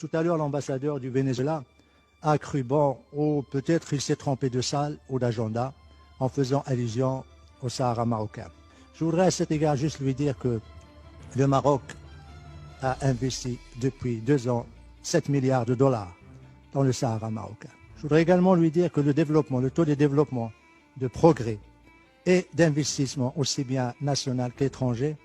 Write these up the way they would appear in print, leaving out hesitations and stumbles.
Tout à l'heure, l'ambassadeur du Venezuela a cru bon, ou peut-être il s'est trompé de salle ou d'agenda en faisant allusion au Sahara marocain. Je voudrais à cet égard juste lui dire que le Maroc a investi depuis 2 ans 7 milliards de dollars dans le Sahara marocain. Je voudrais également lui dire que le développement, le taux de développement, de progrès et d'investissement aussi bien national qu'étranger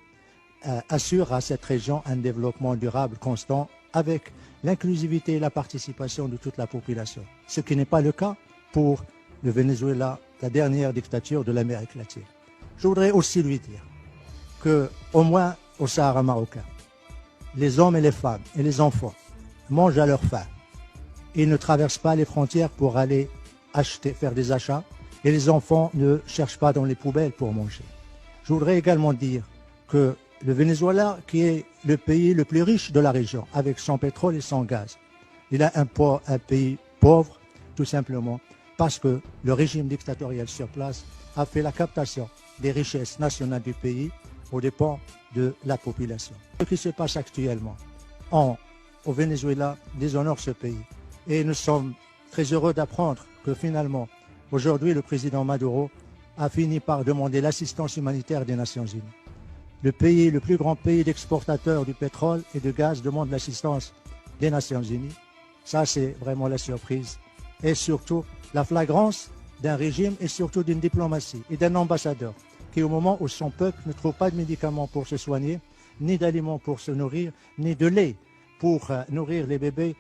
assure à cette région un développement durable, constant, avec l'inclusivité et la participation de toute la population. Ce qui n'est pas le cas pour le Venezuela, la dernière dictature de l'Amérique latine. Je voudrais aussi lui dire qu'au moins au Sahara marocain, les hommes et les femmes et les enfants mangent à leur faim. Ils ne traversent pas les frontières pour aller acheter, faire des achats, et les enfants ne cherchent pas dans les poubelles pour manger. Je voudrais également dire que le Venezuela, qui est le pays le plus riche de la région, avec son pétrole et son gaz, il a un pays pauvre, tout simplement, parce que le régime dictatorial sur place a fait la captation des richesses nationales du pays aux dépens de la population. Ce qui se passe actuellement au Venezuela déshonore ce pays. Et nous sommes très heureux d'apprendre que finalement, aujourd'hui, le président Maduro a fini par demander l'assistance humanitaire des Nations Unies. Le pays, le plus grand pays d'exportateur du pétrole et de gaz demande l'assistance des Nations Unies. Ça, c'est vraiment la surprise. Et surtout, la flagrance d'un régime et surtout d'une diplomatie et d'un ambassadeur qui, au moment où son peuple ne trouve pas de médicaments pour se soigner, ni d'aliments pour se nourrir, ni de lait pour nourrir les bébés,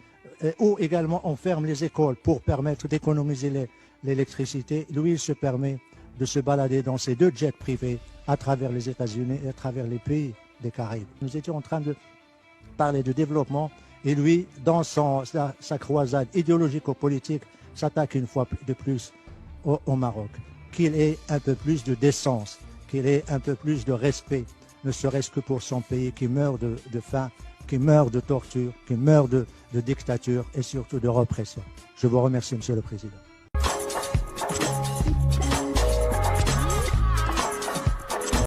ou également on ferme les écoles pour permettre d'économiser l'électricité, lui, il se permet de se balader dans ses 2 jets privés à travers les États-Unis et à travers les pays des Caraïbes. Nous étions en train de parler de développement et lui, dans sa croisade idéologico-politique, s'attaque une fois de plus au Maroc. Qu'il ait un peu plus de décence, qu'il ait un peu plus de respect, ne serait-ce que pour son pays qui meurt de faim, qui meurt de torture, qui meurt de dictature et surtout de répression. Je vous remercie, Monsieur le Président.